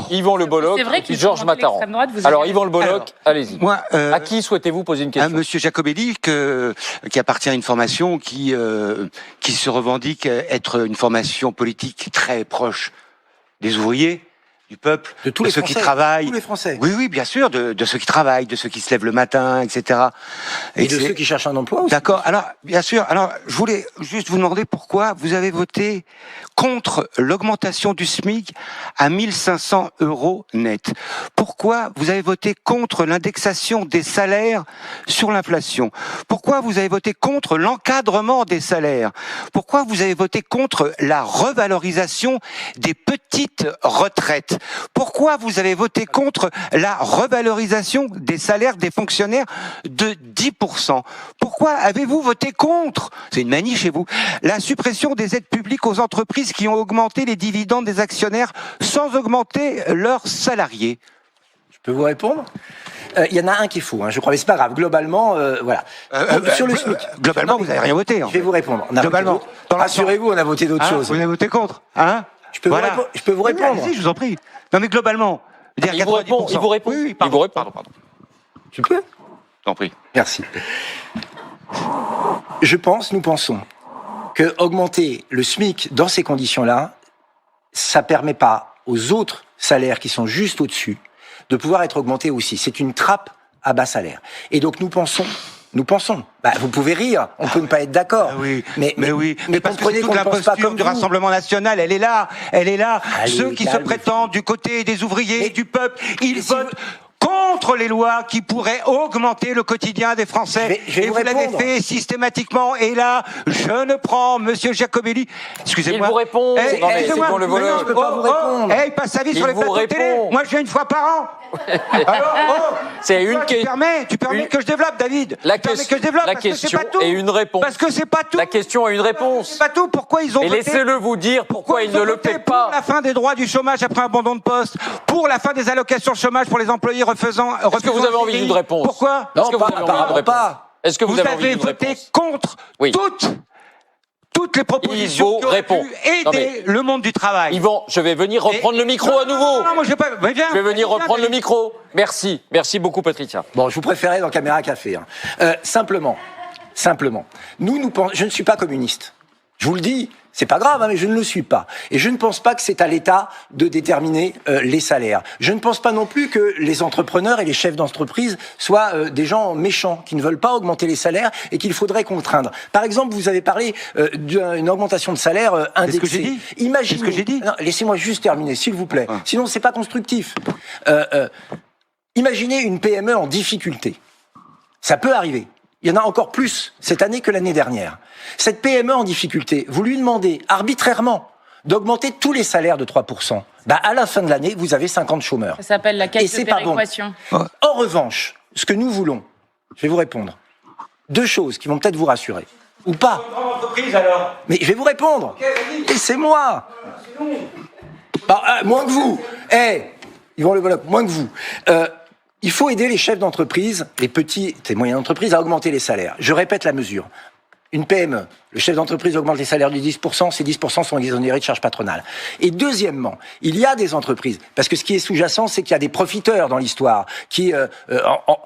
Yvan Le Bolloc et puis Georges Mataran. Alors, Yvan Le Bolloc, allez-y. À qui souhaitez-vous poser une question? À Monsieur Giacobelli, qui appartient à une formation qui se revendique être une formation politique très proche des ouvriers, du peuple, de tous les ceux Français, qui travaillent. Tous les Français. Oui, oui, bien sûr, de ceux qui travaillent, de ceux qui se lèvent le matin, etc. Et de ceux qui cherchent un emploi aussi. D'accord. Alors, bien sûr. Alors, je voulais juste vous demander pourquoi vous avez voté contre l'augmentation du SMIC à 1500 € net. Pourquoi vous avez voté contre l'indexation des salaires sur l'inflation? Pourquoi vous avez voté contre l'encadrement des salaires? Pourquoi vous avez voté contre la revalorisation des petites retraites? Pourquoi vous avez voté contre la revalorisation des salaires des fonctionnaires de 10%? Pourquoi avez-vous voté contre, c'est une manie chez vous, la suppression des aides publiques aux entreprises qui ont augmenté les dividendes des actionnaires sans augmenter leurs salariés? Je peux vous répondre? Il y en a un qui est fou, hein, je crois, mais c'est pas grave. Globalement, voilà. Sur le SMIC. Globalement, vous n'avez rien voté. Je vais vous répondre. Globalement. Rassurez-vous, on a voté d'autres choses. Vous avez voté contre, hein? Je peux vous répondre. Allez-y, je vous en prie. Non, mais globalement. Il vous répond. Oui, pardon. Tu peux? T'en prie. Merci. Nous pensons que augmenter le SMIC dans ces conditions-là, ça permet pas aux autres salaires qui sont juste au-dessus de pouvoir être augmentés aussi. C'est une trappe à bas salaire. Et donc nous pensons, vous pouvez rire, on peut ne pas être d'accord. Oui, mais parce que toute la posture du Rassemblement national, elle est là. Allez, ceux qui se prétendent du côté des ouvriers et du peuple, ils votent contre les lois qui pourraient augmenter le quotidien des Français. Et vous l'avez fait systématiquement. Et là, je ne prends Monsieur Giacobelli. Excusez-moi. Il vous répond. Non, mais c'est pour le voleur. Je peux pas vous répondre. Il passe sa vie sur les plateaux de télé. Moi, je viens une fois par an. Alors, c'est une question. Tu permets que je développe, David. La question et une réponse. Parce que c'est pas tout. La question et une réponse. C'est pas tout. Pourquoi ils ont voté? Et laissez-le vous dire pourquoi ils ne le paient pas. Pour la fin des droits du chômage après abandon de poste, pour la fin des allocations chômage pour les employés refaisant. Est-ce que vous avez envie d'une réponse? Pourquoi? Non, apparemment pas. Est-ce que vous avez envie d'une réponse? voté contre toutes les propositions qui auraient pu aider le monde du travail. Yvan, je vais venir reprendre le micro à nouveau. Non, moi je vais pas. Je vais venir reprendre le micro. Merci beaucoup, Patricia. Bon, je vous préférais dans Caméra Café. Hein. Simplement, je ne suis pas communiste. Je vous le dis, c'est pas grave, hein, mais je ne le suis pas. Et je ne pense pas que c'est à l'État de déterminer les salaires. Je ne pense pas non plus que les entrepreneurs et les chefs d'entreprise soient des gens méchants, qui ne veulent pas augmenter les salaires et qu'il faudrait contraindre. Par exemple, vous avez parlé d'une augmentation de salaire indexée. C'est ce que j'ai dit. Imaginez. C'est ce que j'ai dit. Laissez-moi juste terminer, s'il vous plaît. Sinon, c'est pas constructif. Imaginez une PME en difficulté. Ça peut arriver. Il y en a encore plus cette année que l'année dernière. Cette PME en difficulté, vous lui demandez arbitrairement d'augmenter tous les salaires de 3%. À la fin de l'année, vous avez 50 chômeurs. Ça s'appelle la caisse de péréquation. En revanche, ce que nous voulons, je vais vous répondre, deux choses qui vont peut-être vous rassurer. Ou pas. Alors. Mais je vais vous répondre. Laissez-moi. Moins que vous. Yvan Le Bolloc, moins que vous. Il faut aider les chefs d'entreprise, les petites et moyennes entreprises à augmenter les salaires. Je répète la mesure. Une PME, le chef d'entreprise augmente les salaires de 10%, ces 10% sont exonérés de charges patronales. Et deuxièmement, il y a des entreprises, parce que ce qui est sous-jacent, c'est qu'il y a des profiteurs dans l'histoire qui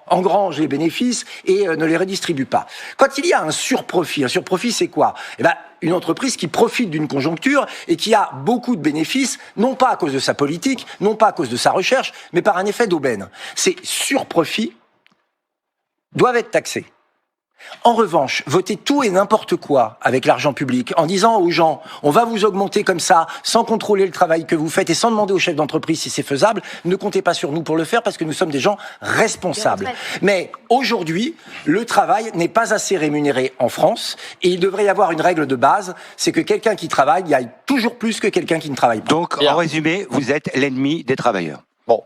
engrangent les bénéfices et ne les redistribuent pas. Quand il y a un surprofit c'est quoi? Une entreprise qui profite d'une conjoncture et qui a beaucoup de bénéfices, non pas à cause de sa politique, non pas à cause de sa recherche, mais par un effet d'aubaine. Ces surprofits doivent être taxés. En revanche, votez tout et n'importe quoi avec l'argent public en disant aux gens on va vous augmenter comme ça sans contrôler le travail que vous faites et sans demander aux chefs d'entreprise si c'est faisable, ne comptez pas sur nous pour le faire parce que nous sommes des gens responsables. Mais aujourd'hui, le travail n'est pas assez rémunéré en France et il devrait y avoir une règle de base, c'est que quelqu'un qui travaille gagne toujours plus que quelqu'un qui ne travaille pas. Donc, en résumé, vous êtes l'ennemi des travailleurs. Bon.